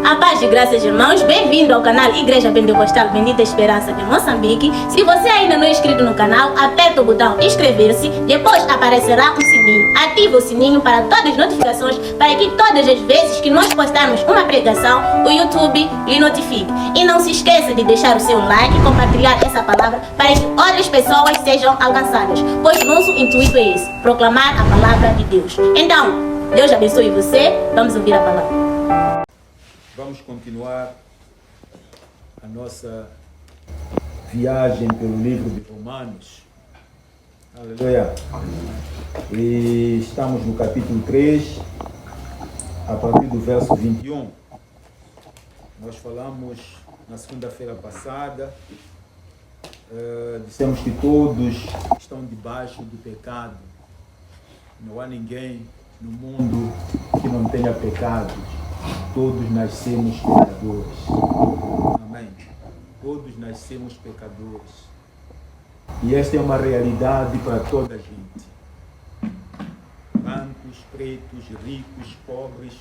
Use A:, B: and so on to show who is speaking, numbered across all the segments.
A: A paz de graças, irmãos. Bem-vindo ao canal Igreja Pentecostal Bendita Esperança de Moçambique. Se você ainda não é inscrito no canal, aperta o botão inscrever-se. Depois aparecerá um sininho. Ative o sininho para todas as notificações, para que todas as vezes que nós postarmos uma pregação, o YouTube lhe notifique. E não se esqueça de deixar o seu like e compartilhar essa palavra para que outras pessoas sejam alcançadas. Pois nosso intuito é esse, proclamar a palavra de Deus. Então, Deus abençoe você. Vamos ouvir a palavra.
B: Vamos continuar a nossa viagem pelo livro de Romanos. Aleluia. E estamos no capítulo 3, a partir do verso 21. Nós falamos na segunda-feira passada, dissemos que todos estão debaixo do pecado. Não há ninguém no mundo que não tenha pecados. Todos nascemos pecadores. Amém. Todos nascemos pecadores. E esta é uma realidade para toda a gente. Brancos, pretos, ricos, pobres,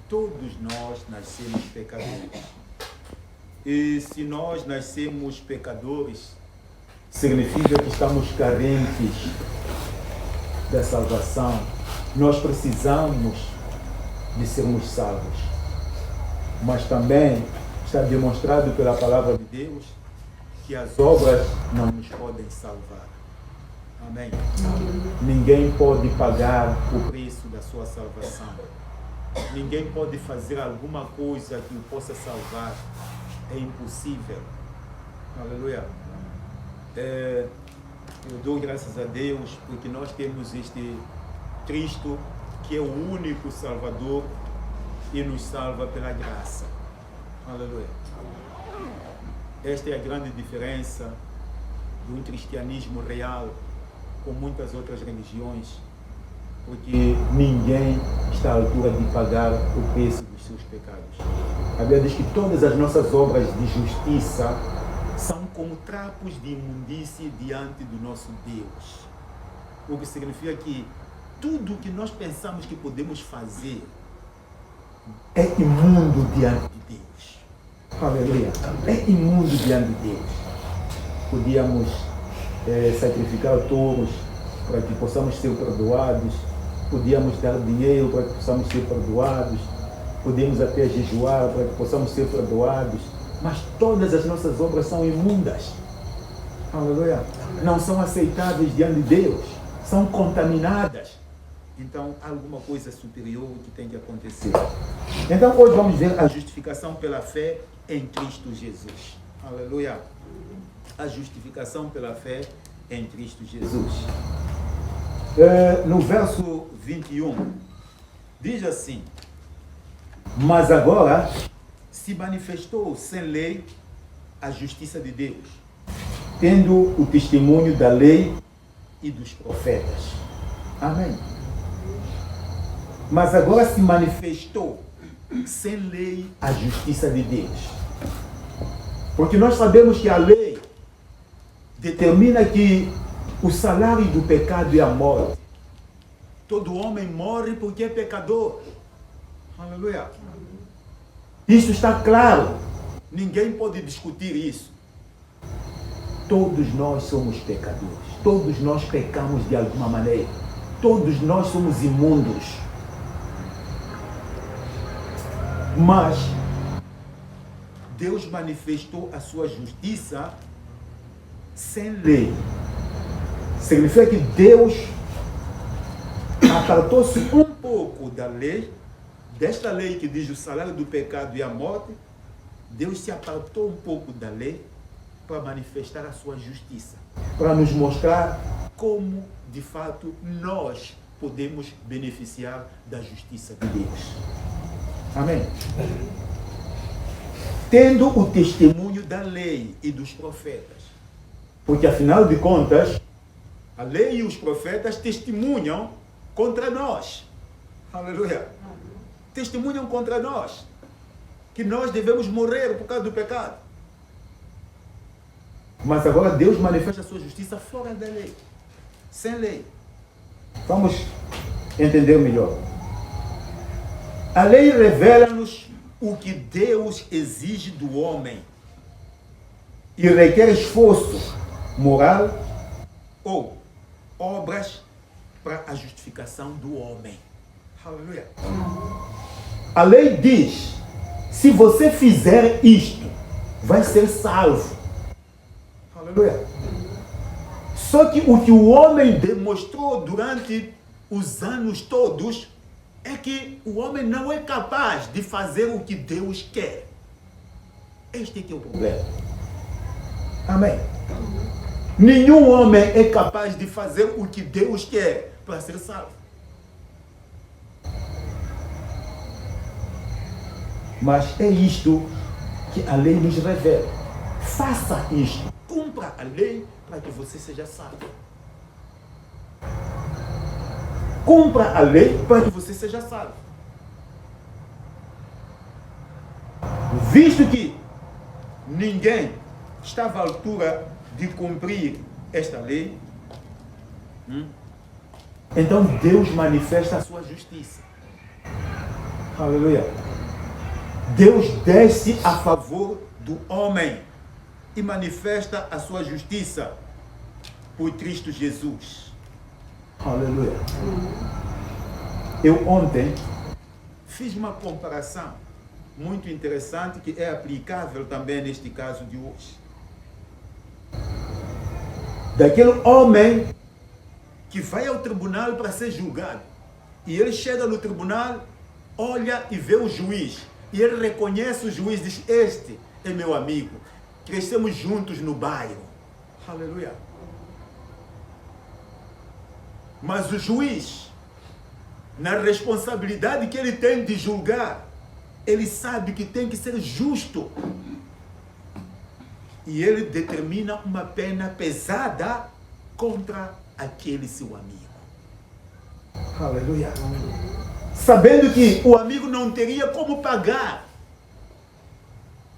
B: todos nós nascemos pecadores. E se nós nascemos pecadores, significa que estamos carentes da salvação. Nós precisamos de sermos salvos. Mas também está demonstrado pela palavra de Deus que as obras não nos podem salvar. Amém? Ninguém pode pagar o preço da sua salvação. Ninguém pode fazer alguma coisa que o possa salvar. É impossível. Aleluia. Eu dou graças a Deus porque nós temos este Cristo que é o único Salvador e nos salva pela graça. Aleluia. Esta é a grande diferença do cristianismo real com muitas outras religiões, porque ninguém está à altura de pagar o preço dos seus pecados. A Bíblia diz que todas as nossas obras de justiça são como trapos de imundície diante do nosso Deus. O que significa que tudo o que nós pensamos que podemos fazer é imundo diante de Deus. Aleluia. É imundo diante de Deus. Podíamos sacrificar touros para que possamos ser perdoados. Podíamos dar dinheiro para que possamos ser perdoados. Podíamos até jejuar para que possamos ser perdoados. Mas todas as nossas obras são imundas. Aleluia. Não são aceitáveis diante de Deus. São contaminadas. Então, há alguma coisa superior que tem que acontecer. Então, hoje vamos ver a justificação pela fé em Cristo Jesus. Aleluia. A justificação pela fé em Cristo Jesus. No verso 21, diz assim: mas agora se manifestou sem lei a justiça de Deus, tendo o testemunho da lei e dos profetas. Amém. Mas agora se manifestou sem lei a justiça de Deus. Porque nós sabemos que a lei determina que o salário do pecado é a morte. Todo homem morre porque é pecador. Aleluia. Isso está claro. Ninguém pode discutir isso. Todos nós somos pecadores. Todos nós pecamos de alguma maneira. Todos nós somos imundos. Mas Deus manifestou a sua justiça sem lei. Significa que Deus apartou-se um pouco da lei, desta lei que diz o salário do pecado e a morte. Deus se apartou um pouco da lei para manifestar a sua justiça, para nos mostrar como, de fato, nós podemos beneficiar da justiça de Deus. Amém? Tendo o testemunho da lei e dos profetas. Porque, afinal de contas, a lei e os profetas testemunham contra nós. Aleluia. Testemunham contra nós. Que nós devemos morrer por causa do pecado. Mas agora Deus manifesta a sua justiça fora da lei. Sem lei. Vamos entender melhor. A lei revela-nos o que Deus exige do homem e requer esforço moral ou obras para a justificação do homem. Aleluia. A lei diz, se você fizer isto, vai ser salvo. Aleluia. Só que o que o homem demonstrou durante os anos todos é que o homem não é capaz de fazer o que Deus quer. Este é que é o problema. Amém. Nenhum homem é capaz de fazer o que Deus quer para ser salvo. Mas é isto que a lei nos revela. Faça isto. Cumpra a lei para que você seja salvo. Cumpra a lei para que você seja salvo. Visto que ninguém estava à altura de cumprir esta lei, então Deus manifesta a sua justiça. Aleluia. Deus desce a favor do homem e manifesta a sua justiça por Cristo Jesus. Aleluia. Eu ontem fiz uma comparação muito interessante que é aplicável também neste caso de hoje. Daquele homem que vai ao tribunal para ser julgado. E ele chega no tribunal, olha e vê o juiz. E ele reconhece o juiz e diz, este é meu amigo. Crescemos juntos no bairro. Aleluia. Mas o juiz, na responsabilidade que ele tem de julgar, ele sabe que tem que ser justo. E ele determina uma pena pesada contra aquele seu amigo. Aleluia. Sabendo que o amigo não teria como pagar.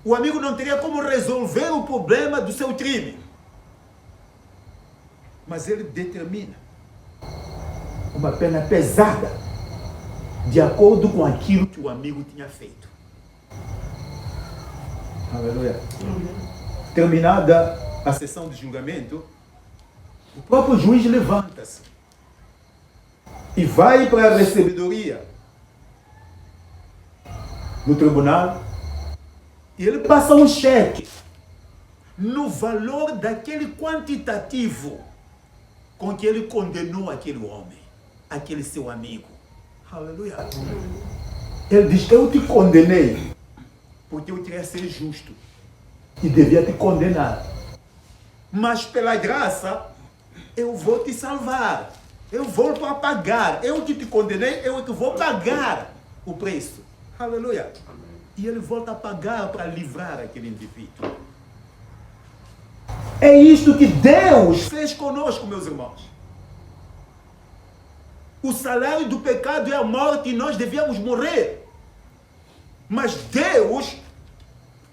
B: O amigo não teria como resolver o problema do seu crime. Mas ele determina uma pena pesada de acordo com aquilo que o amigo tinha feito. Aleluia. Terminada a sessão de julgamento, o próprio juiz levanta-se e vai para a recebedoria no tribunal e ele passa um cheque no valor daquele quantitativo com que ele condenou aquele homem, aquele seu amigo. Aleluia. Ele diz, eu te condenei porque eu queria ser justo e devia te condenar. Mas pela graça, eu vou te salvar. Eu volto a pagar. Eu que te condenei, eu que vou pagar o preço. Aleluia. E ele volta a pagar para livrar aquele indivíduo. É isto que Deus fez conosco, meus irmãos. O salário do pecado é a morte e nós devíamos morrer. Mas Deus,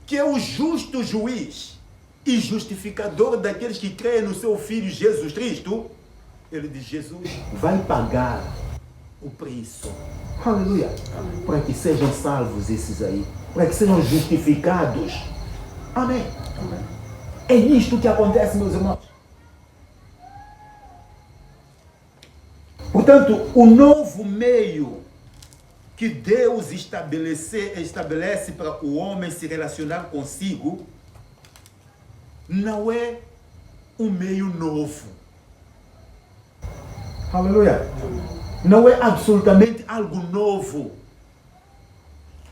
B: que é o justo juiz e justificador daqueles que creem no seu Filho Jesus Cristo, ele diz, Jesus vai pagar o preço. Aleluia. Para que sejam salvos esses aí. Para que sejam justificados. Amém. É isto que acontece, meus irmãos. Portanto, o novo meio que Deus estabelece para o homem se relacionar consigo não é um meio novo. Aleluia. Não é absolutamente algo novo.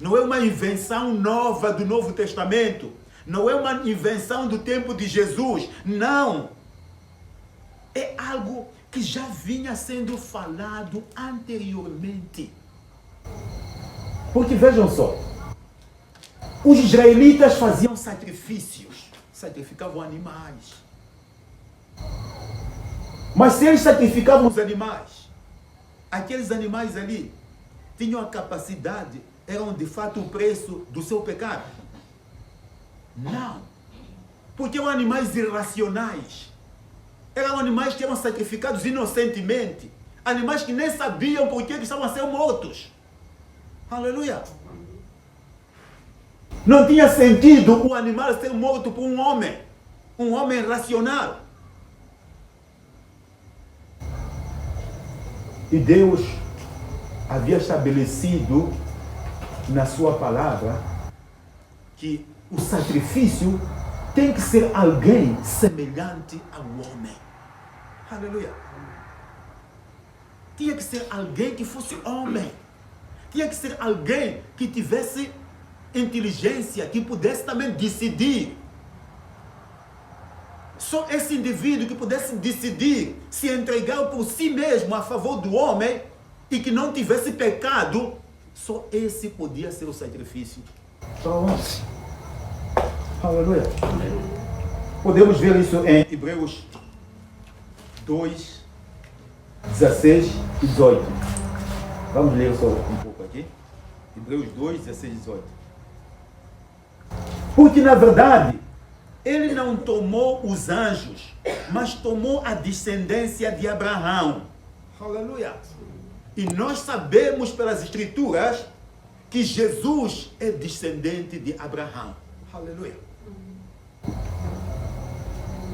B: Não é uma invenção nova do Novo Testamento. Não é uma invenção do tempo de Jesus. Não. É algo que já vinha sendo falado anteriormente. Porque vejam só, os israelitas faziam sacrifícios, sacrificavam animais. Mas se eles sacrificavam os animais, aqueles animais ali tinham a capacidade, eram de fato o preço do seu pecado? Não. Porque eram animais irracionais. Eram animais que eram sacrificados inocentemente. Animais que nem sabiam por que estavam a ser mortos. Aleluia. Não tinha sentido o animal ser morto por um homem racional. E Deus havia estabelecido na sua palavra que o sacrifício tem que ser alguém semelhante ao homem. Aleluia. Tinha que ser alguém que fosse homem. Tinha que ser alguém que tivesse inteligência, que pudesse também decidir. Só esse indivíduo que pudesse decidir se entregar por si mesmo a favor do homem e que não tivesse pecado, só esse podia ser o sacrifício para o homem. Aleluia. Podemos ver isso em Hebreus 2, 16 e 18. Vamos ler só um pouco aqui. Hebreus 2, 16 e 18. Porque na verdade, ele não tomou os anjos, mas tomou a descendência de Abraão. Aleluia. E nós sabemos pelas Escrituras que Jesus é descendente de Abraão. Aleluia.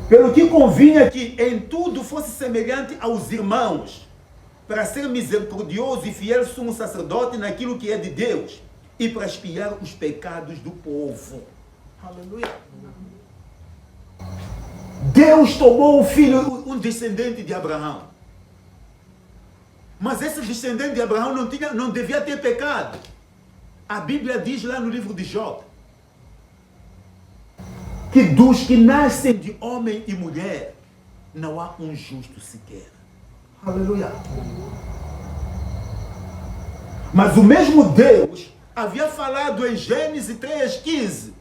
B: Pelo que convinha que em tudo fosse semelhante aos irmãos, para ser misericordioso e fiel sumo sacerdote naquilo que é de Deus, e para expiar os pecados do povo. Aleluia. Deus tomou um filho, um descendente de Abraão. Mas esse descendente de Abraão não devia ter pecado. A Bíblia diz lá no livro de Jó que dos que nascem de homem e mulher, não há um justo sequer. Aleluia. Mas o mesmo Deus havia falado em Gênesis 3,15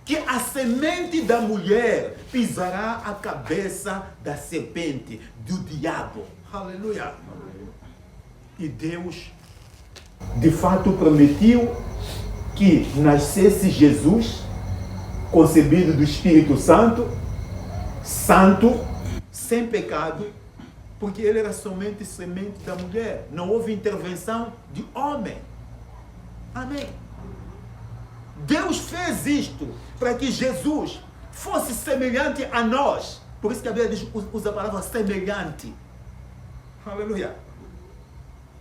B: que a semente da mulher pisará a cabeça da serpente, do diabo. Aleluia. E Deus, de fato, permitiu que nascesse Jesus, concebido do Espírito Santo, sem pecado, porque ele era somente semente da mulher. Não houve intervenção de homem. Amém. Deus fez isto para que Jesus fosse semelhante a nós. Por isso que a Bíblia usa a palavra semelhante. Aleluia.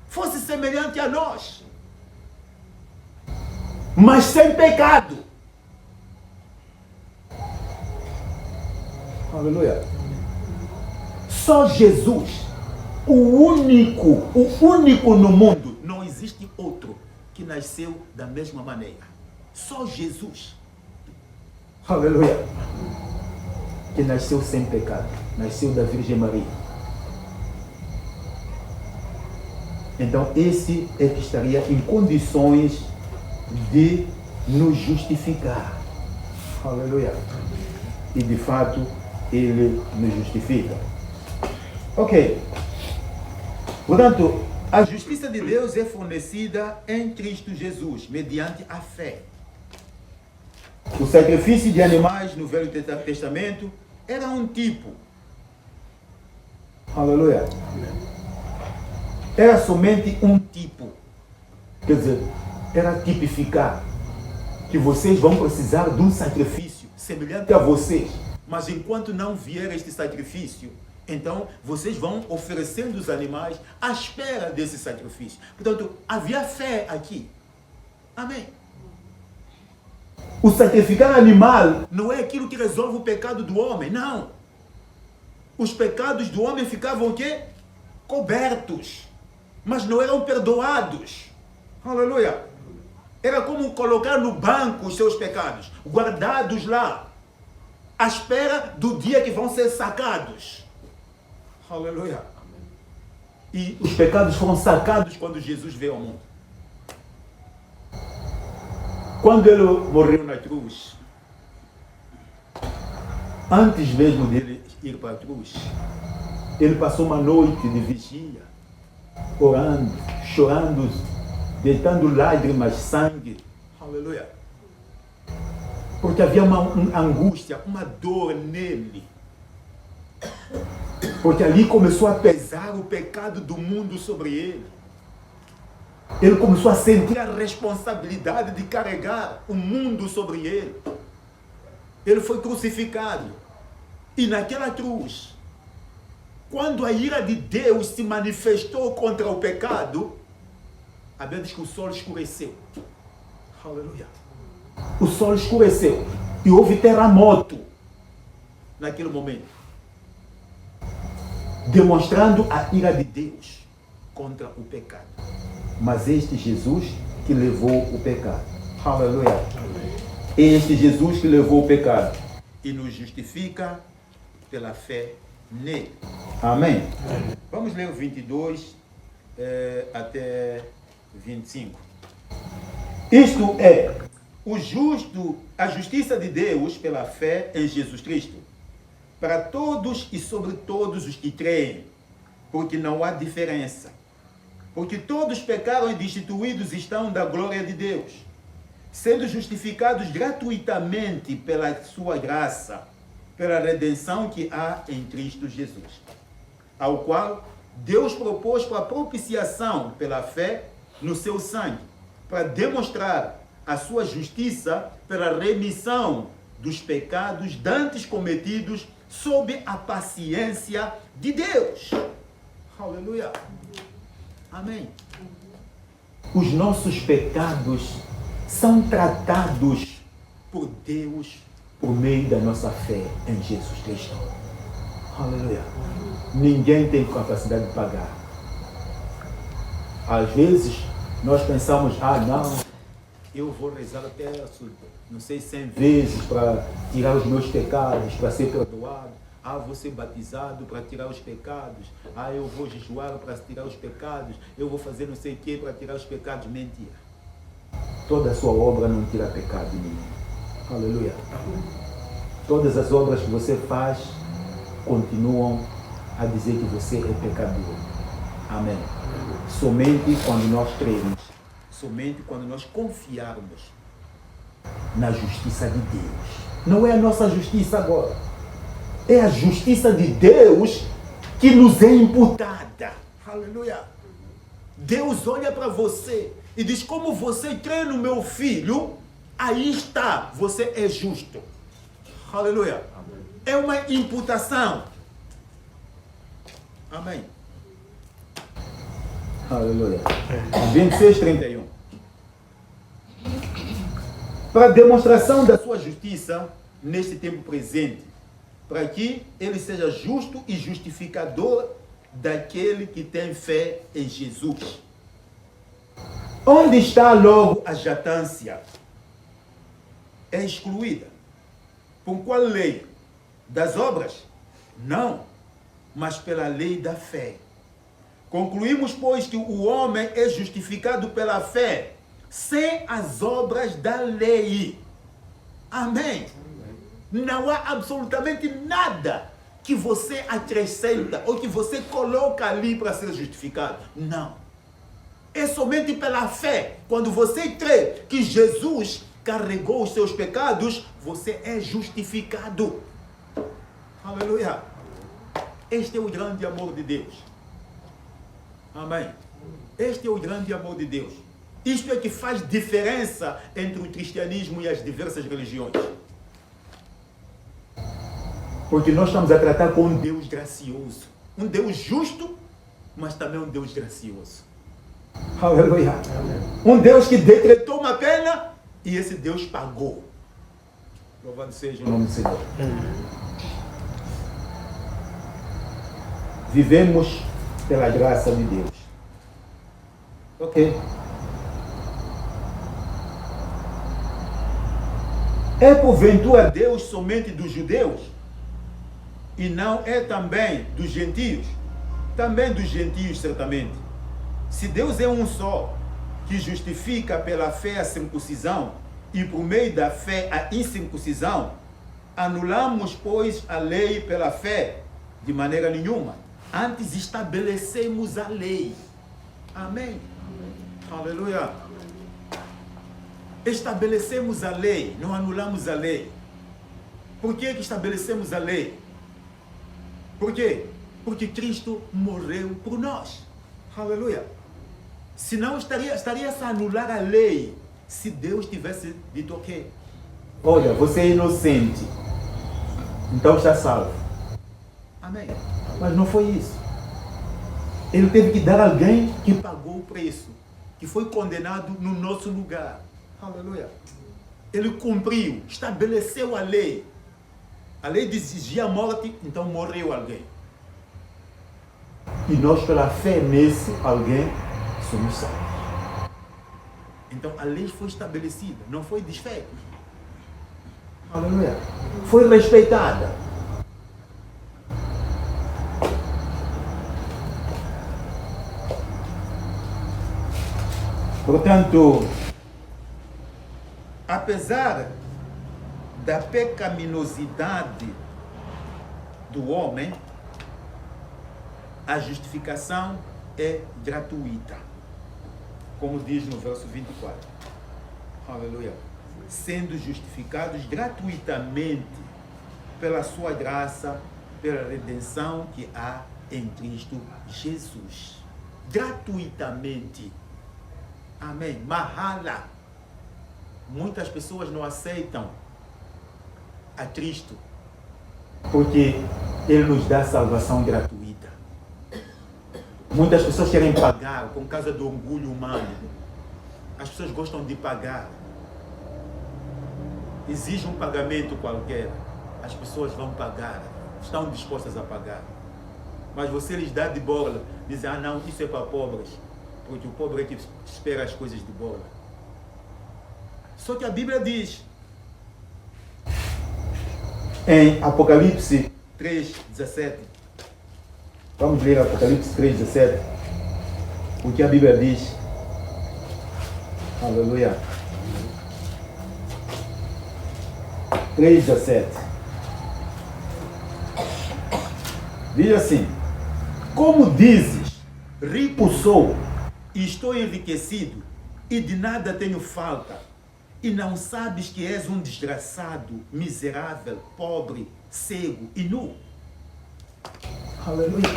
B: Fosse semelhante a nós, mas sem pecado. Aleluia. Só Jesus, o único no mundo, não existe outro que nasceu da mesma maneira. Só Jesus. Aleluia. Que nasceu sem pecado, nasceu da Virgem Maria. Então esse é que estaria em condições de nos justificar. Aleluia. E de fato ele nos justifica. Ok. Portanto, a justiça de Deus é fornecida em Cristo Jesus, mediante a fé. O sacrifício de animais no Velho Testamento era um tipo. Aleluia. Era somente um tipo. Quer dizer, era tipificar que vocês vão precisar de um sacrifício semelhante a vocês. Mas enquanto não vier este sacrifício, então vocês vão oferecendo os animais à espera desse sacrifício. Portanto, havia fé aqui. Amém. O sacrificar animal não é aquilo que resolve o pecado do homem, não. Os pecados do homem ficavam o quê? Cobertos. Mas não eram perdoados. Aleluia. Era como colocar no banco os seus pecados, guardados lá, à espera do dia que vão ser sacados. Aleluia. E os pecados foram sacados quando Jesus veio ao mundo. Quando ele morreu na cruz, antes mesmo dele ir para a cruz, ele passou uma noite de vigília, orando, chorando, deitando lágrimas, sangue. Aleluia. Porque havia uma angústia, uma dor nele. Porque ali começou a pesar o pecado do mundo sobre ele. Ele começou a sentir a responsabilidade de carregar o mundo sobre ele. Ele foi crucificado. E naquela cruz, quando a ira de Deus se manifestou contra o pecado, a Bíblia diz que o sol escureceu. Aleluia. O sol escureceu. E houve terremoto naquele momento, demonstrando a ira de Deus contra o pecado. Mas este Jesus que levou o pecado. Aleluia. Este Jesus que levou o pecado e nos justifica pela fé nele. Amém? Vamos ler o 22 até 25. Isto é, a justiça de Deus pela fé em Jesus Cristo, para todos e sobre todos os que creem, porque não há diferença. Porque todos pecaram e destituídos estão da glória de Deus, sendo justificados gratuitamente pela sua graça, pela redenção que há em Cristo Jesus, ao qual Deus propôs para propiciação pela fé no seu sangue, para demonstrar a sua justiça pela remissão dos pecados dantes cometidos sob a paciência de Deus. Aleluia. Amém. Os nossos pecados são tratados por Deus por meio da nossa fé em Jesus Cristo. Aleluia. Ninguém tem capacidade de pagar. Às vezes, nós pensamos, não, eu vou rezar até, não sei, 100 vezes para tirar os meus pecados, para ser perdoado. Vou ser batizado para tirar os pecados. Eu vou jejuar para tirar os pecados. Eu vou fazer não sei o que para tirar os pecados. Mentira. Toda a sua obra não tira pecado nenhum. Aleluia. Todas as obras que você faz continuam a dizer que você é pecador. Amém. Somente quando nós cremos, somente quando nós confiarmos na justiça de Deus. Não é a nossa justiça agora. É a justiça de Deus que nos é imputada. Aleluia. Deus olha para você e diz, como você crê no meu filho, aí está, você é justo. Aleluia. É uma imputação. Amém. Aleluia. 26:31. Para demonstração da sua justiça neste tempo presente, para que ele seja justo e justificador daquele que tem fé em Jesus. Onde está logo a jactância? É excluída. Por qual lei? Das obras? Não, mas pela lei da fé. Concluímos, pois, que o homem é justificado pela fé, sem as obras da lei. Amém. Não há absolutamente nada que você acrescenta ou que você coloca ali para ser justificado. Não. É somente pela fé. Quando você crê que Jesus carregou os seus pecados, você é justificado. Aleluia. Este é o grande amor de Deus. Amém. Este é o grande amor de Deus. Isto é que faz diferença entre o cristianismo e as diversas religiões. Porque nós estamos a tratar com um Deus gracioso. Um Deus justo, mas também um Deus gracioso. Aleluia. Um Deus que decretou uma pena e esse Deus pagou. Louvado seja o nome do Senhor. Vivemos pela graça de Deus. Ok. É porventura Deus somente dos judeus? E não é também dos gentios? Também dos gentios, certamente. Se Deus é um só, que justifica pela fé a circuncisão e por meio da fé a incircuncisão, anulamos, pois, a lei pela fé? De maneira nenhuma. Antes estabelecemos a lei. Amém. Aleluia. Estabelecemos a lei, não anulamos a lei. Por que estabelecemos a lei? Por quê? Porque Cristo morreu por nós. Aleluia. Senão estaria-se a anular a lei se Deus tivesse dito, ok, olha, você é inocente, então está salvo. Amém. Mas não foi isso. Ele teve que dar alguém que pagou o preço, que foi condenado no nosso lugar. Aleluia. Ele cumpriu, estabeleceu a lei. A lei exigia a morte, então morreu alguém. E nós, pela fé nesse alguém, somos salvos. Então a lei foi estabelecida, não foi desfeita. Aleluia. Foi respeitada. Portanto, apesar da pecaminosidade do homem, a justificação é gratuita, como diz no verso 24. Aleluia. Sendo justificados gratuitamente pela sua graça, pela redenção que há em Cristo Jesus. Gratuitamente. Amém. Mahala. Muitas pessoas não aceitam a Cristo porque Ele nos dá salvação gratuita. Muitas pessoas querem pagar por causa do orgulho humano. As pessoas gostam de pagar. Exige um pagamento qualquer. As pessoas vão pagar. Estão dispostas a pagar. Mas você lhes dá de bola. Dizem, ah não, isso é para pobres. Porque o pobre é que espera as coisas de bola. Só que a Bíblia diz, em Apocalipse 3:17, vamos ler Apocalipse 3:17, o que a Bíblia diz. Aleluia. 3:17 diz assim: como dizes, rico sou, e estou enriquecido, e de nada tenho falta, e não sabes que és um desgraçado, miserável, pobre, cego e nu. Aleluia.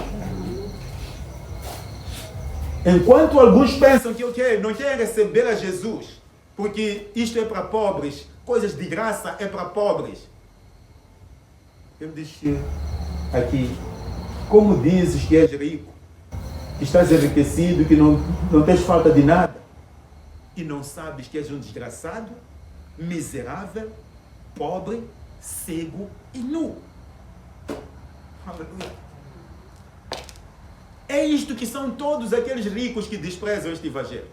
B: Enquanto alguns pensam que não querem receber a Jesus, porque isto é para pobres, coisas de graça é para pobres. Eu disse aqui, como dizes que és rico, que estás enriquecido, que não tens falta de nada, e não sabes que és um desgraçado, miserável, pobre, cego e nu. Aleluia. É isto que são todos aqueles ricos que desprezam este evangelho.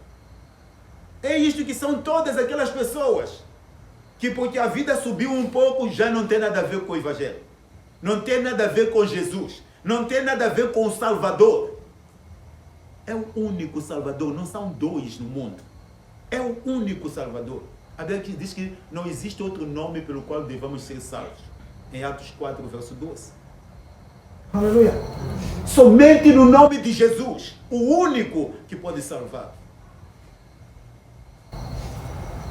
B: É isto que são todas aquelas pessoas que, porque a vida subiu um pouco, já não tem nada a ver com o evangelho. Não tem nada a ver com Jesus. Não tem nada a ver com o Salvador. É o único Salvador, não são dois no mundo. É o único Salvador. A Bíblia diz que não existe outro nome pelo qual devamos ser salvos. Em Atos 4, verso 12. Aleluia. Somente no nome de Jesus, o único que pode salvar.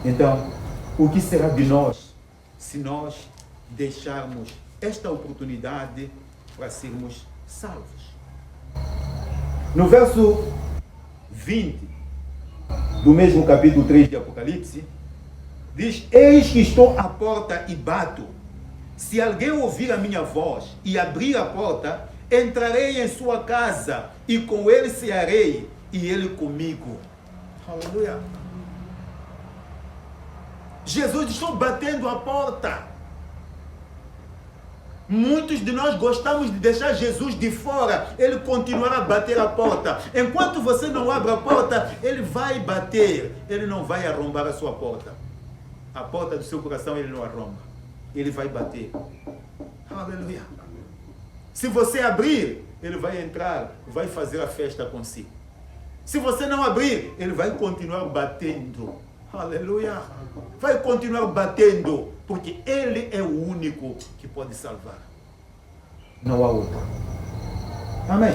B: Então, o que será de nós se nós deixarmos esta oportunidade para sermos salvos? No verso 20 do mesmo capítulo 3 de Apocalipse, diz: eis que estou à porta e bato. Se alguém ouvir a minha voz e abrir a porta, entrarei em sua casa e com ele cearei e ele comigo. Aleluia. Jesus está batendo a porta. Muitos de nós gostamos de deixar Jesus de fora, ele continuará a bater a porta. Enquanto você não abre a porta, ele vai bater, ele não vai arrombar a sua porta. A porta do seu coração ele não arromba, ele vai bater. Aleluia. Se você abrir, ele vai entrar, vai fazer a festa consigo. Se você não abrir, ele vai continuar batendo. Aleluia. Vai continuar batendo, porque ele é o único que pode salvar. Não há outro. Amém.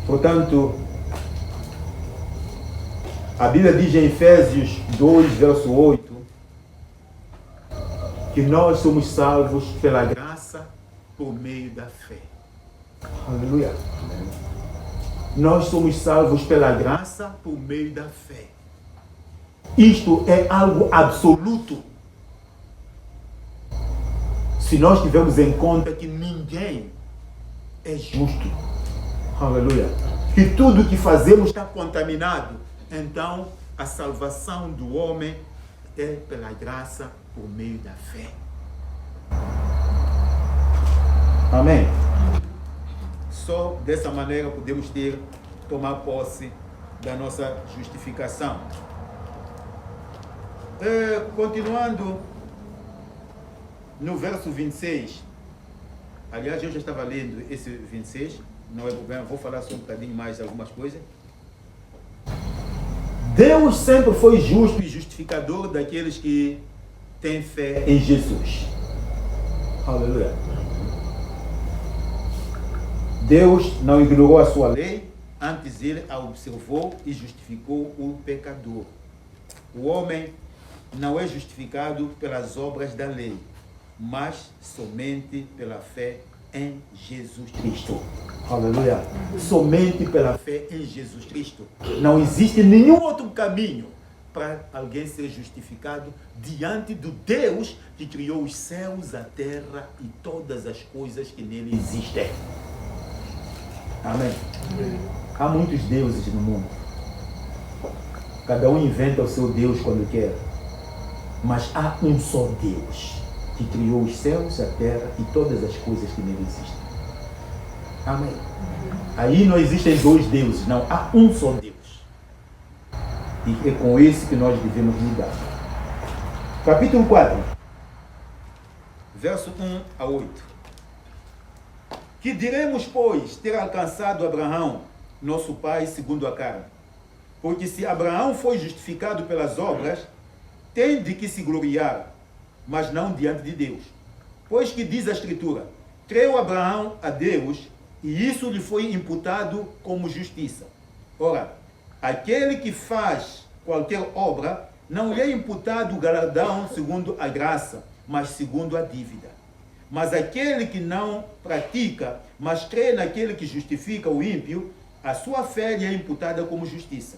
B: Portanto, a Bíblia diz em Efésios 2, verso 8, que nós somos salvos pela graça por meio da fé. Aleluia. Nós somos salvos pela graça por meio da fé. Isto é algo absoluto. Se nós tivermos em conta que ninguém é justo, aleluia, que tudo que fazemos está contaminado, então a salvação do homem é pela graça por meio da fé. Amém? Só dessa maneira podemos tomar posse da nossa justificação. Continuando no verso 26, aliás, eu já estava lendo esse 26, não é problema, vou falar só um bocadinho mais de algumas coisas. Deus sempre foi justo e justificador daqueles que têm fé em Jesus. Aleluia. Deus não ignorou a sua lei, antes ele a observou e justificou o pecador. O homem não é justificado pelas obras da lei, mas somente pela fé em Jesus Cristo. Aleluia. Somente pela fé em Jesus Cristo. Não existe nenhum outro caminho para alguém ser justificado diante do Deus que criou os céus, a terra e todas as coisas que nele existem. Amém. Há muitos deuses no mundo. Cada um inventa o seu Deus quando quer. Mas há um só Deus que criou os céus, a terra e todas as coisas que nele existem. Amém. Aí não existem dois deuses, não. Há um só Deus. E é com esse que nós devemos lidar. Capítulo 4, verso 1 a 8. Que diremos, pois, ter alcançado Abraão, nosso pai, segundo a carne? Porque se Abraão foi justificado pelas obras, tem de que se gloriar, mas não diante de Deus. Pois que diz a Escritura, creu Abraão a Deus, e isso lhe foi imputado como justiça. Ora, aquele que faz qualquer obra, não lhe é imputado o galardão segundo a graça, mas segundo a dívida. Mas aquele que não pratica, mas crê naquele que justifica o ímpio, a sua fé lhe é imputada como justiça.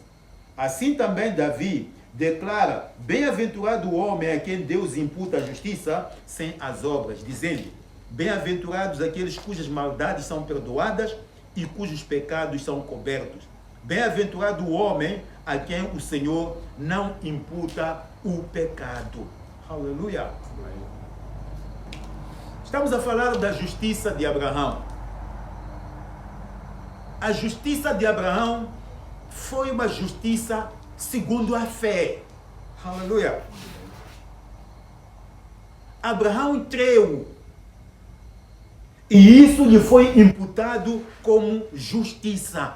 B: Assim também Davi declara, bem-aventurado o homem a quem Deus imputa a justiça sem as obras, dizendo, bem-aventurados aqueles cujas maldades são perdoadas e cujos pecados são cobertos. Bem-aventurado o homem a quem o Senhor não imputa o pecado. Aleluia. Estamos a falar da justiça de Abraão. A justiça de Abraão foi uma justiça segundo a fé. Aleluia. Abraão creu. E isso lhe foi imputado como justiça.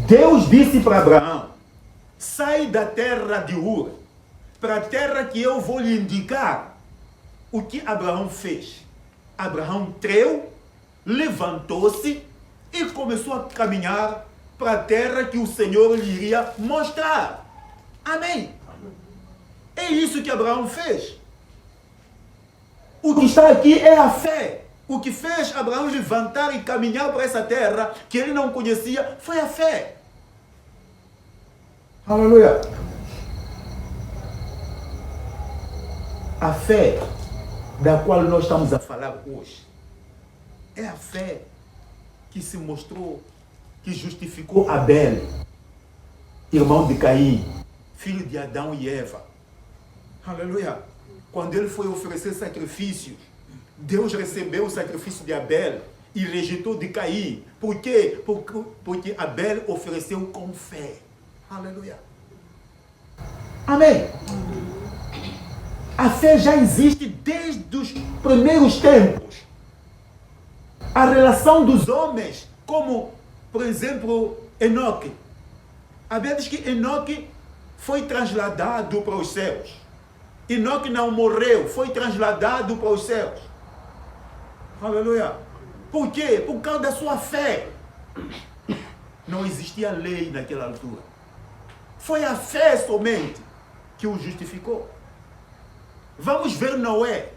B: Deus disse para Abraão, sai da terra de Ur, para a terra que eu vou lhe indicar. O que Abraão fez? Abraão creu, levantou-se e começou a caminhar para a terra que o Senhor lhe iria mostrar. Amém? É isso que Abraão fez. O que está aqui é a fé. O que fez Abraão levantar e caminhar para essa terra que ele não conhecia foi a fé. Aleluia. A fé da qual nós estamos a falar hoje é a fé que se mostrou, que justificou Abel, irmão de Caim, filho de Adão e Eva. Aleluia. Quando ele foi oferecer sacrifícios, Deus recebeu o sacrifício de Abel e rejeitou de Caim. Por quê? Porque Abel ofereceu com fé. Aleluia. Amém. A fé já existe desde os primeiros tempos. A relação dos homens, como, por exemplo, Enoque. A Bíblia diz que Enoque foi trasladado para os céus. Enoque não morreu, foi trasladado para os céus. Aleluia. Por quê? Por causa da sua fé. Não existia lei naquela altura. Foi a fé somente que o justificou. Vamos ver Noé.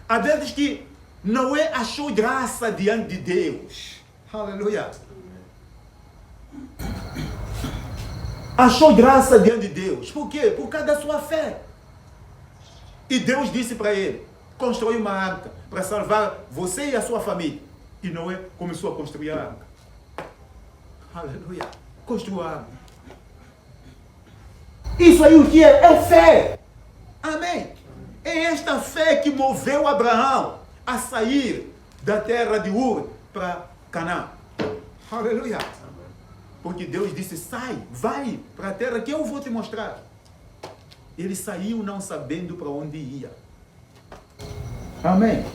B: A Bíblia diz que Noé achou graça diante de Deus. Aleluia. Achou graça diante de Deus. Por quê? Por causa da sua fé. E Deus disse para ele, constrói uma arca para salvar você e a sua família. E Noé começou a construir a arca. Aleluia. Construiu a arca. Isso aí o que é? É fé. Amém. É esta fé que moveu Abraão a sair da terra de Ur para Canaã. Aleluia. Porque Deus disse, sai, vai para a terra que eu vou te mostrar. Ele saiu não sabendo para onde ia. Amém.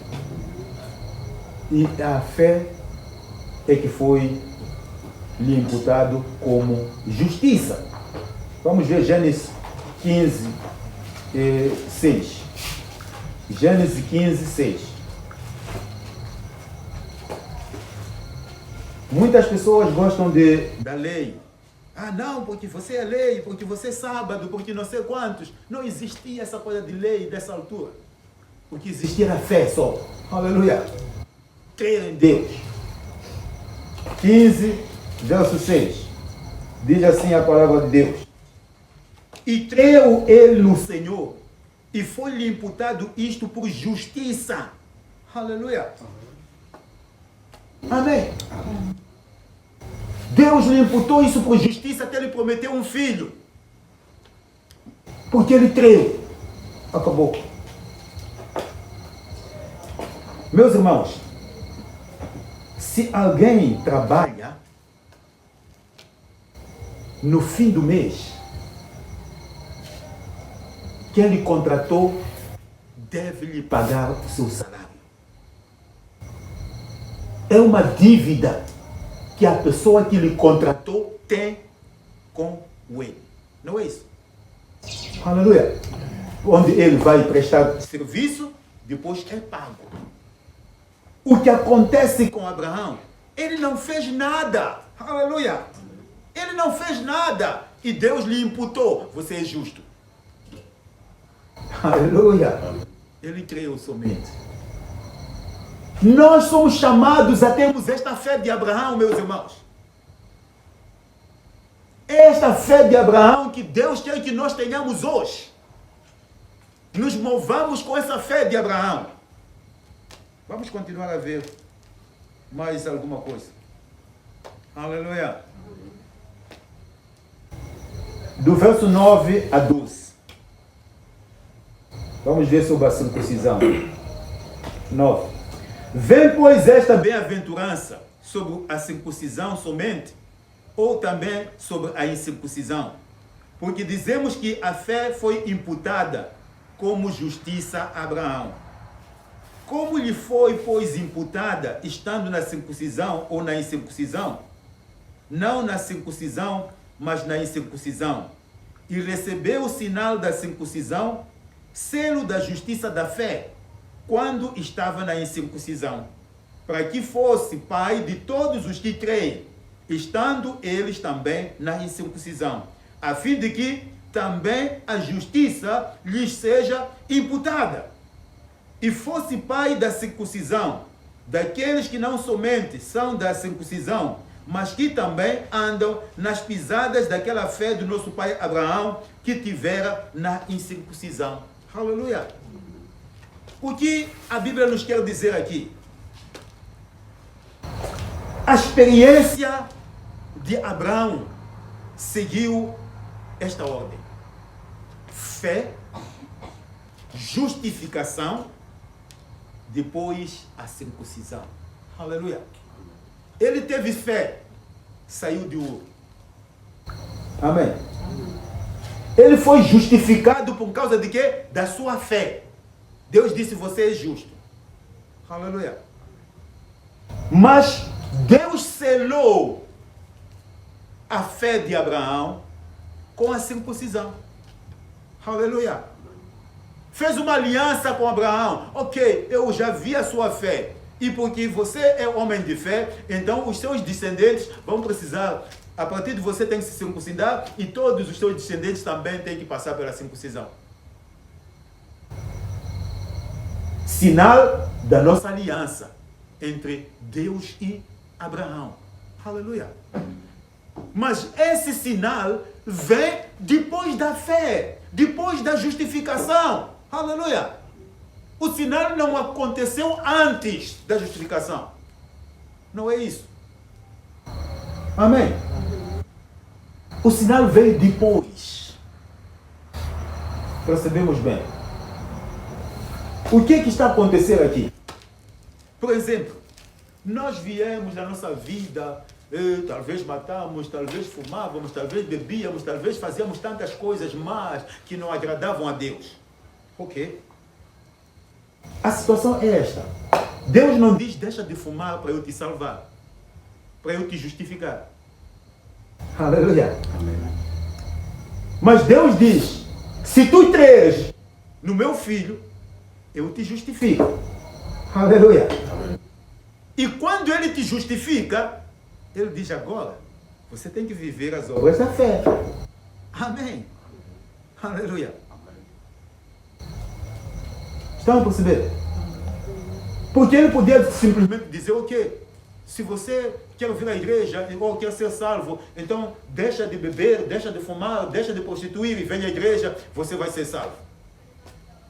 B: E a fé é que foi lhe imputado como justiça. Vamos ver Gênesis 15, 6. Gênesis 15, 6. Muitas pessoas gostam da lei. Ah, não, porque você é lei, porque você é sábado, porque não sei quantos. Não existia essa coisa de lei dessa altura. O que existia era fé só. Aleluia. Crer em Deus. 15, verso 6. Diz assim a palavra de Deus. E creu ele no Senhor, e foi-lhe imputado isto por justiça. Aleluia. Amém. Deus lhe imputou isso por justiça até ele prometeu um filho. Porque ele creu. Acabou. Meus irmãos, se alguém trabalha no fim do mês, quem lhe contratou deve lhe pagar o seu salário. É uma dívida que a pessoa que lhe contratou tem com ele. Não é isso? Aleluia. Onde ele vai prestar serviço, depois é pago. O que acontece com Abraão? Ele não fez nada. Aleluia. Ele não fez nada. E Deus lhe imputou. Você é justo. Aleluia. Ele creu somente. Nós somos chamados a termos esta fé de Abraão, meus irmãos. Esta fé de Abraão que Deus quer que nós tenhamos hoje. Nos movamos com essa fé de Abraão. Vamos continuar a ver mais alguma coisa. Aleluia. Do verso 9 a 12. Vamos ver sobre a circuncisão. 9. Vem, pois, esta bem-aventurança sobre a circuncisão somente, ou também sobre a incircuncisão? Porque dizemos que a fé foi imputada como justiça a Abraão. Como lhe foi, pois, imputada, estando na circuncisão ou na incircuncisão? Não na circuncisão, mas na incircuncisão. E recebeu o sinal da circuncisão, selo da justiça da fé, quando estava na incircuncisão, para que fosse pai de todos os que creem, estando eles também na incircuncisão, a fim de que também a justiça lhes seja imputada, e fosse pai da circuncisão, daqueles que não somente são da circuncisão, mas que também andam nas pisadas daquela fé do nosso pai Abraão, que tivera na incircuncisão. Aleluia! O que a Bíblia nos quer dizer aqui? A experiência de Abraão seguiu esta ordem: fé, justificação, depois a circuncisão. Aleluia! Ele teve fé, saiu de Ur. Amém. Ele foi justificado por causa de quê? Da sua fé. Deus disse, você é justo. Aleluia. Mas Deus selou a fé de Abraão com a circuncisão. Aleluia. Fez uma aliança com Abraão. Ok, eu já vi a sua fé. E porque você é homem de fé, então os seus descendentes vão precisar, a partir de você tem que se circuncidar, e todos os seus descendentes também têm que passar pela circuncisão. Sinal da nossa aliança entre Deus e Abraão. Aleluia. Mas esse sinal vem depois da fé, depois da justificação. Aleluia. O sinal não aconteceu antes da justificação. Não é isso. Amém. O sinal veio depois. Percebemos bem. O que está a acontecer aqui? Por exemplo, nós viemos na nossa vida, talvez matávamos, talvez fumávamos, talvez bebíamos, talvez fazíamos tantas coisas más que não agradavam a Deus. Ok? A situação é esta. Deus não diz, deixa de fumar para eu te salvar, para eu te justificar. Aleluia. Amém. Mas Deus diz, se tu creres no meu filho, eu te justifico. Aleluia. Amém. E quando ele te justifica, ele diz agora, você tem que viver as obras da fé. Amém. Aleluia. Estão a perceber? Porque ele podia simplesmente dizer, ok, se você quer vir à igreja ou quer ser salvo, então deixa de beber, deixa de fumar, deixa de prostituir e vem à igreja, você vai ser salvo.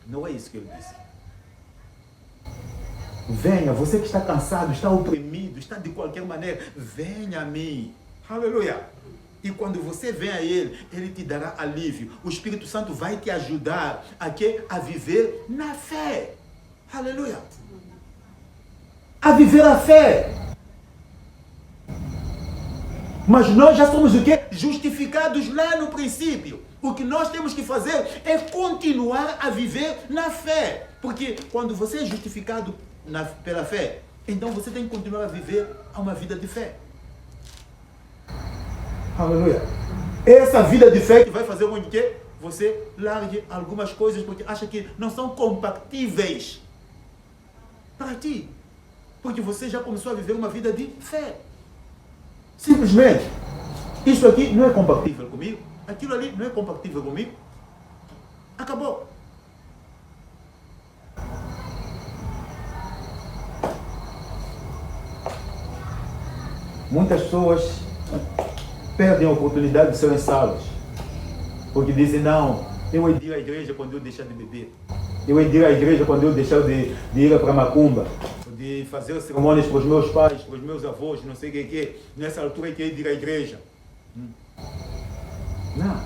B: Não é isso que ele disse. Venha, você que está cansado, está oprimido, está de qualquer maneira, venha a mim. Aleluia. E quando você vem a Ele, Ele te dará alívio. O Espírito Santo vai te ajudar a viver na fé. Aleluia. A viver a fé. Mas nós já somos o quê? Justificados lá no princípio. O que nós temos que fazer é continuar a viver na fé. Porque quando você é justificado pela fé, então você tem que continuar a viver uma vida de fé. Aleluia. Essa vida de fé que vai fazer com que você largue algumas coisas porque acha que não são compatíveis para ti. Porque você já começou a viver uma vida de fé. Simplesmente, isto aqui não é compatível comigo, aquilo ali não é compatível comigo. Acabou. Muitas pessoas perdem a oportunidade de serem salvos. Porque dizem, não, eu hei de ir à igreja quando eu deixar de beber. Eu hei de ir à igreja quando eu deixar de ir para macumba. De fazer cerimônias para os meus pais, para os meus avós, não sei o que. Nessa altura é que hei de ir à igreja. Não.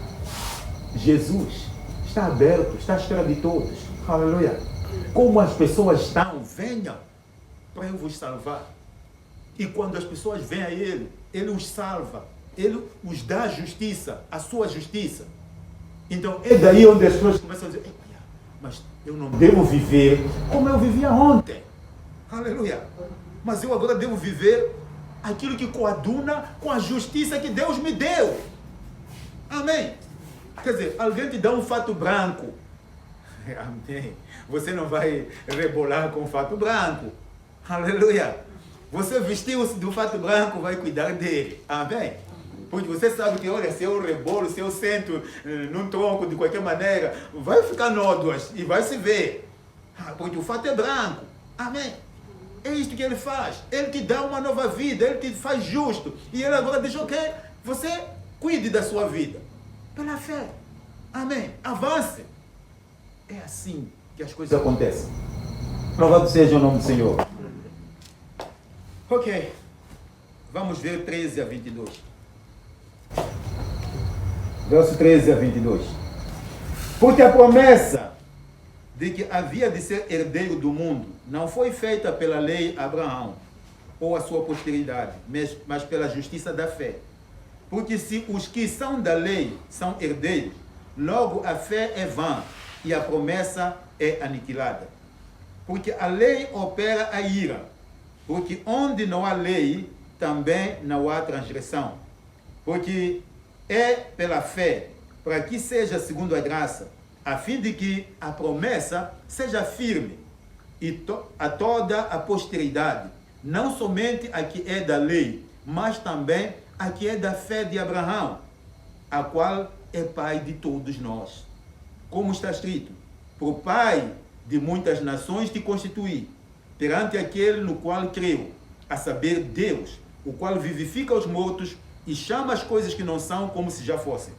B: Jesus está aberto, está à espera de todos. Aleluia. Como as pessoas estão, venham para eu vos salvar. E quando as pessoas vêm a Ele, Ele os salva. Ele os dá justiça, a sua justiça. Então é daí onde as pessoas começam a dizer, mas eu não devo viver como eu vivia ontem. Aleluia. Mas eu agora devo viver aquilo que coaduna com a justiça que Deus me deu. Amém. Quer dizer, alguém te dá um fato branco. Amém. Você não vai rebolar com o fato branco. Aleluia. Você vestiu-se do fato branco, vai cuidar dele. Amém. Porque você sabe que, olha, se eu rebolo, se eu sento num tronco de qualquer maneira, vai ficar nódoas e vai se ver. Porque o fato é branco. Amém. É isto que ele faz. Ele te dá uma nova vida, ele te faz justo. E ele agora deixou que você cuide da sua vida. Pela fé. Amém. Avance. É assim que as coisas acontecem. Louvado seja o nome do Senhor. Ok. Vamos ver 13 a 22. Verso 13 a 22. Porque a promessa de que havia de ser herdeiro do mundo não foi feita pela lei a Abraão ou a sua posteridade, mas pela justiça da fé. Porque se os que são da lei são herdeiros, logo a fé é vã e a promessa é aniquilada. Porque a lei opera a ira, porque onde não há lei, também não há transgressão. Porque é pela fé, para que seja segundo a graça, a fim de que a promessa seja firme e a toda a posteridade, não somente a que é da lei, mas também a que é da fé de Abraão, a qual é pai de todos nós. Como está escrito, por pai de muitas nações te constituí, perante aquele no qual creu, a saber Deus, o qual vivifica os mortos e chama as coisas que não são como se já fossem,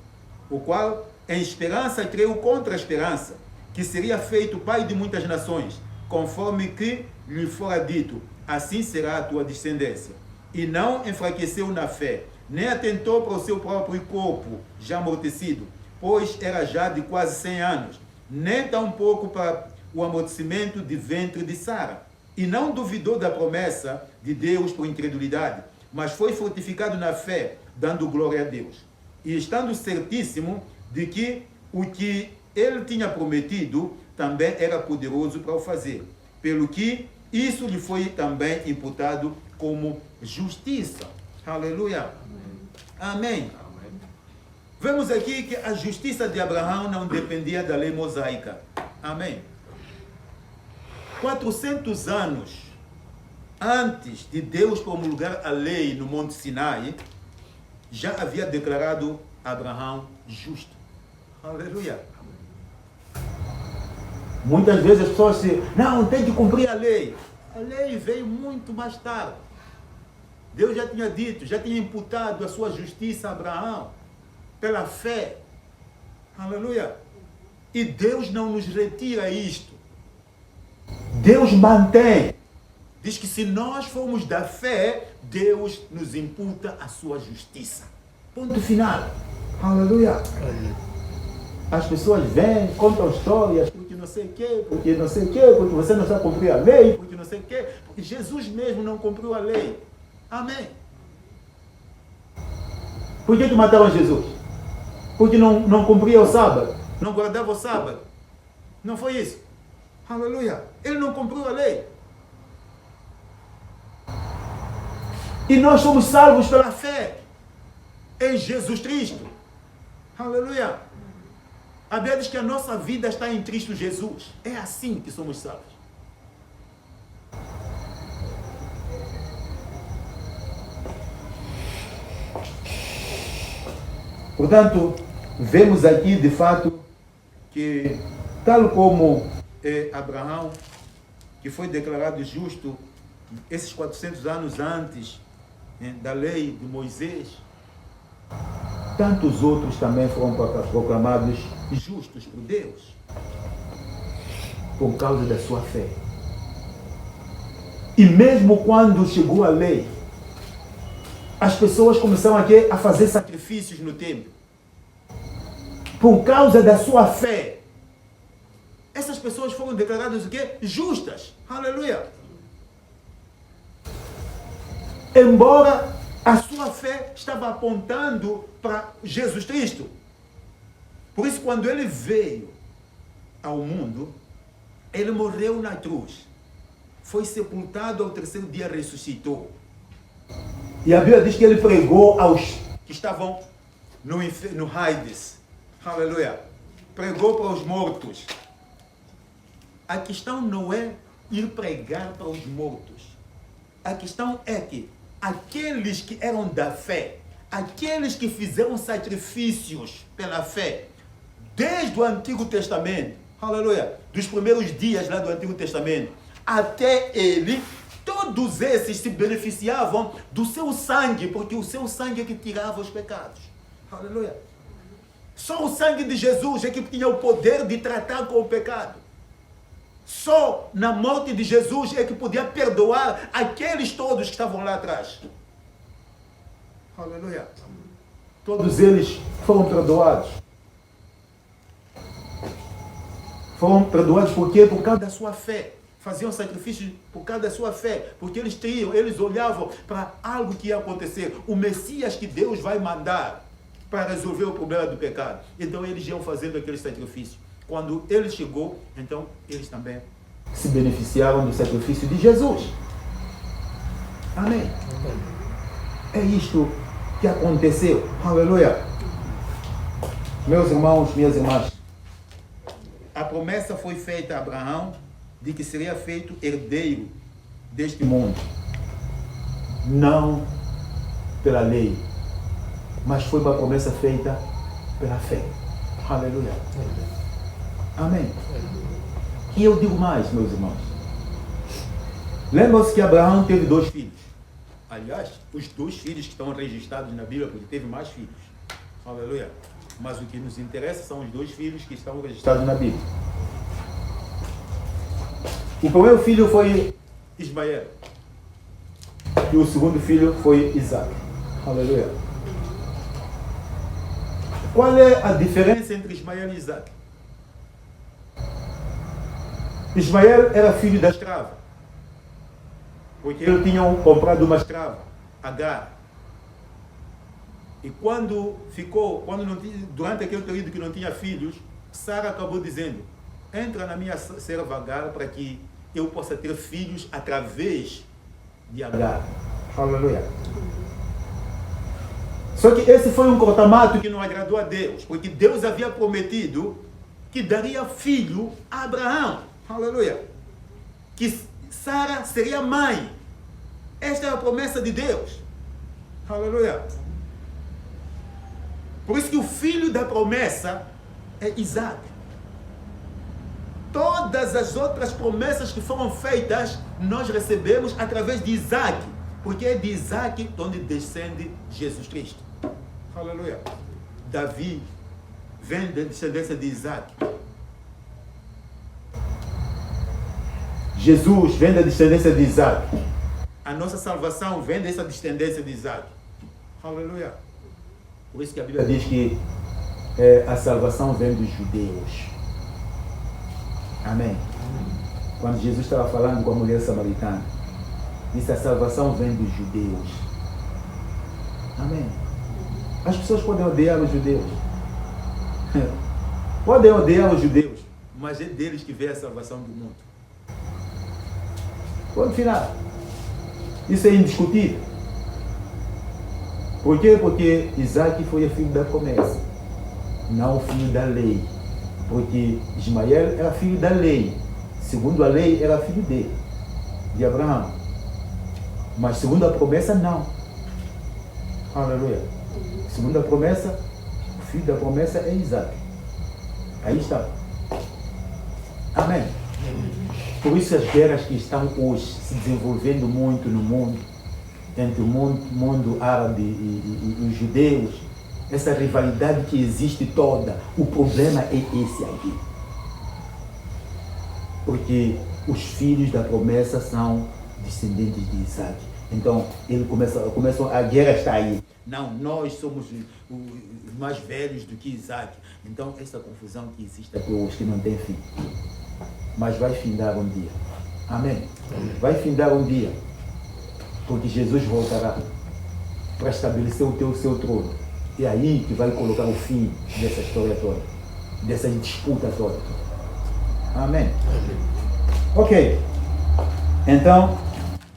B: o qual em esperança creu contra a esperança, que seria feito pai de muitas nações, conforme que lhe fora dito, assim será a tua descendência. E não enfraqueceu na fé, nem atentou para o seu próprio corpo, já amortecido, pois era já de quase 100 anos, nem tampouco para o amortecimento de ventre de Sara. E não duvidou da promessa de Deus por incredulidade, mas foi fortificado na fé, dando glória a Deus. E estando certíssimo de que o que ele tinha prometido também era poderoso para o fazer, pelo que isso lhe foi também imputado como justiça. Aleluia. Amém. Vemos aqui que a justiça de Abraão não dependia da lei mosaica. Amém. 400 anos antes de Deus promulgar a lei no Monte Sinai, já havia declarado Abraão justo. Aleluia. Muitas vezes as pessoas dizem, não, tem que cumprir a lei. A lei veio muito mais tarde. Deus já tinha dito, já tinha imputado a sua justiça a Abraão pela fé. Aleluia. E Deus não nos retira isto. Deus mantém. Diz que se nós formos da fé, Deus nos imputa a sua justiça. Ponto final. Aleluia. As pessoas vêm, contam histórias, porque não sei o quê, porque não sei o quê, porque você não sabe cumprir a lei, porque não sei o quê, porque Jesus mesmo não cumpriu a lei. Amém. Por que mataram Jesus? Porque não cumpria o sábado, não guardava o sábado. Não foi isso. Aleluia. Ele não cumpriu a lei. E nós somos salvos pela fé em Jesus Cristo. Aleluia. A Bíblia diz que a nossa vida está em Cristo Jesus. É assim que somos salvos. Portanto, vemos aqui de fato que, tal como Abraão, que foi declarado justo esses 400 anos antes da lei de Moisés, tantos outros também foram proclamados justos por Deus, por causa da sua fé. E mesmo quando chegou a lei, as pessoas começaram aqui a fazer sacrifícios no templo. Por causa da sua fé, essas pessoas foram declaradas o quê? Justas. Aleluia. Embora a sua fé estava apontando para Jesus Cristo. Por isso, quando ele veio ao mundo, ele morreu na cruz. Foi sepultado, ao terceiro dia ressuscitou. E a Bíblia diz que ele pregou aos que estavam no Hades. Aleluia. Pregou para os mortos. A questão não é ir pregar para os mortos. A questão é que aqueles que eram da fé, aqueles que fizeram sacrifícios pela fé, desde o Antigo Testamento, aleluia, dos primeiros dias lá do Antigo Testamento, até ele, todos esses se beneficiavam do seu sangue, porque o seu sangue é que tirava os pecados. Aleluia. Só o sangue de Jesus é que tinha o poder de tratar com o pecado. Só na morte de Jesus é que podia perdoar aqueles todos que estavam lá atrás. Aleluia. Todos eles foram perdoados. Foram perdoados por quê? Por causa da sua fé. Faziam sacrifícios por causa da sua fé. Porque eles olhavam para algo que ia acontecer. O Messias que Deus vai mandar para resolver o problema do pecado. Então eles iam fazendo aquele sacrifício. Quando ele chegou, então eles também se beneficiaram do sacrifício de Jesus. Amém. É isto que aconteceu. Aleluia. Meus irmãos, minhas irmãs, a promessa foi feita a Abraão de que seria feito herdeiro deste mundo. Não pela lei, mas foi uma promessa feita pela fé. Aleluia. Amém. E eu digo mais, meus irmãos. Lembram-se que Abraão teve 2 filhos. Aliás, os 2 filhos que estão registrados na Bíblia, porque teve mais filhos. Aleluia. Mas o que nos interessa são os 2 filhos que estão registrados na Bíblia. O primeiro filho foi Ismael. E o segundo filho foi Isaac. Aleluia. Qual é a diferença entre Ismael e Isaac? Ismael era filho da escrava. Porque eles tinham comprado uma escrava, Agar. E durante aquele período que não tinha filhos, Sara acabou dizendo: entra na minha serva Agar para que eu possa ter filhos através de Agar. Aleluia. Só que esse foi um cortamato que não agradou a Deus, porque Deus havia prometido que daria filho a Abraão. Aleluia. Que Sara seria mãe. Esta é a promessa de Deus. Aleluia. Por isso que o filho da promessa é Isaac. Todas as outras promessas que foram feitas, nós recebemos através de Isaac. Porque é de Isaac onde descende Jesus Cristo. Aleluia. Davi vem da descendência de Isaac. Jesus vem da descendência de Isaac. A nossa salvação vem dessa descendência de Isaac. Aleluia. Por isso que a Bíblia diz que a salvação vem dos judeus. Amém. Quando Jesus estava falando com a mulher samaritana, disse: a salvação vem dos judeus. Amém. As pessoas podem odiar os judeus. Podem odiar os judeus, mas é deles que vem a salvação do mundo. Ponto final. Isso é indiscutível. Por quê? Porque Isaac foi o filho da promessa, não o filho da lei. Porque Ismael era filho da lei. Segundo a lei, era filho dele, de Abraão. Mas segundo a promessa, não. Aleluia. Segundo a promessa, o filho da promessa é Isaac. Aí está. Amém. Por isso as guerras que estão hoje se desenvolvendo muito no mundo, entre o mundo árabe e os judeus, essa rivalidade que existe toda, o problema é esse aqui. Porque os filhos da promessa são descendentes de Isaac. Então, a guerra está aí. Não, nós somos os mais velhos do que Isaac. Então, essa confusão que existe aqui hoje, que não tem fim. Mas vai findar um dia. Amém? Vai findar um dia. Porque Jesus voltará para estabelecer o seu trono. É aí que vai colocar o fim dessa história toda. Dessa disputa toda. Amém? Ok. Então,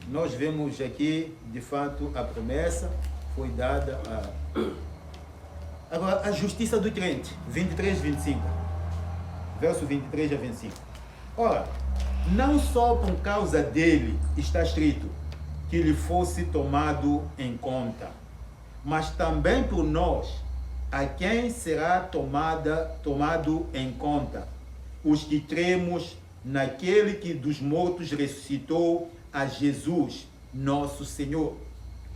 B: nós vemos aqui, de fato, a promessa foi dada a... Agora, a justiça do crente. 23, 25. Verso 23 a 25. Ora, não só por causa dele está escrito que lhe fosse tomado em conta, mas também por nós, a quem será tomado em conta, os que cremos naquele que dos mortos ressuscitou a Jesus, nosso Senhor,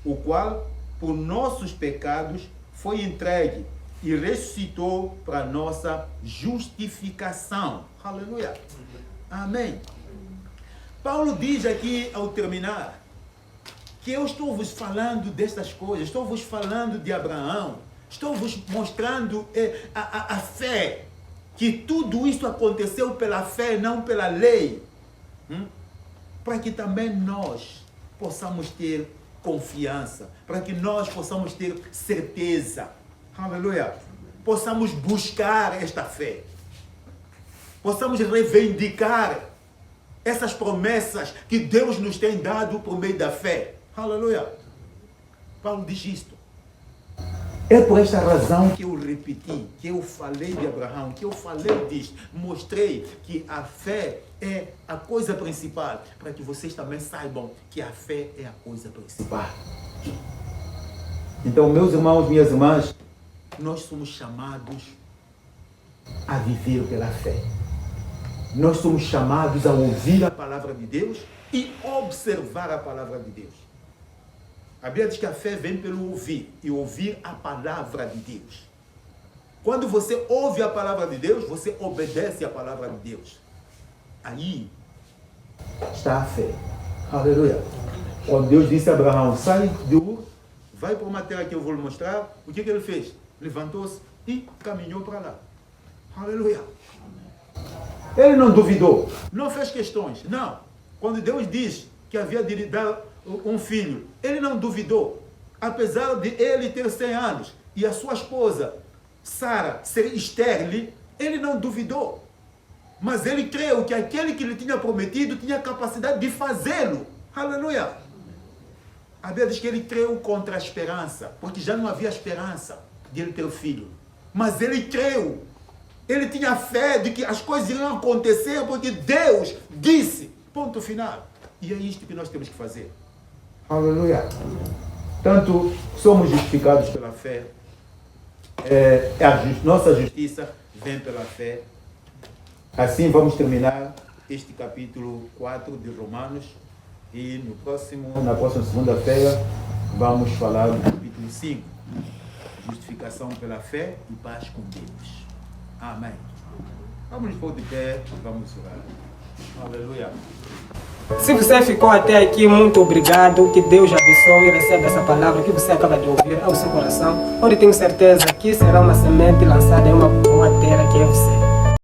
B: o qual, por nossos pecados, foi entregue e ressuscitou para nossa justificação. Aleluia. Amém. Paulo diz aqui, ao terminar, que eu estou vos falando destas coisas, estou vos falando de Abraão, estou vos mostrando a fé, que tudo isso aconteceu pela fé, não pela lei, para que também nós possamos ter confiança, para que nós possamos ter certeza, aleluia, possamos buscar esta fé, possamos reivindicar essas promessas que Deus nos tem dado por meio da fé. Aleluia. Paulo diz isto. É por esta razão que eu repeti, que eu falei de Abraão, que eu falei disto, mostrei que a fé é a coisa principal, para que vocês também saibam que a fé é a coisa principal. Então, meus irmãos, minhas irmãs, nós somos chamados a viver pela fé. Nós somos chamados a ouvir a palavra de Deus e observar a palavra de Deus. A Bíblia diz que a fé vem pelo ouvir, e ouvir a palavra de Deus. Quando você ouve a palavra de Deus, você obedece a palavra de Deus. Aí está a fé. Aleluia. Quando Deus disse a Abraão, sai de Ur, vai para uma terra que eu vou lhe mostrar, o que ele fez? Levantou-se e caminhou para lá. Aleluia. Ele não duvidou, não fez questões, não. Quando Deus diz que havia de lhe dar um filho, ele não duvidou. Apesar de ele ter 100 anos e a sua esposa, Sara, ser estéril, ele não duvidou. Mas ele creu que aquele que lhe tinha prometido tinha capacidade de fazê-lo. Aleluia. A Bíblia diz que ele creu contra a esperança, porque já não havia esperança de ele ter filho. Mas ele creu. Ele tinha fé de que as coisas iriam acontecer porque Deus disse. Ponto final. E é isto que nós temos que fazer. Aleluia. Tanto somos justificados pela fé. Nossa justiça vem pela fé. Assim vamos terminar este capítulo 4 de Romanos. E na próxima segunda-feira vamos falar do capítulo 5. Justificação pela fé e paz com Deus. Amém. Vamos pôr de pé e vamos orar. Aleluia.
C: Se você ficou até aqui, muito obrigado. Que Deus abençoe e receba essa palavra que você acaba de ouvir ao seu coração. Onde tenho certeza que será uma semente lançada em uma boa terra que é você.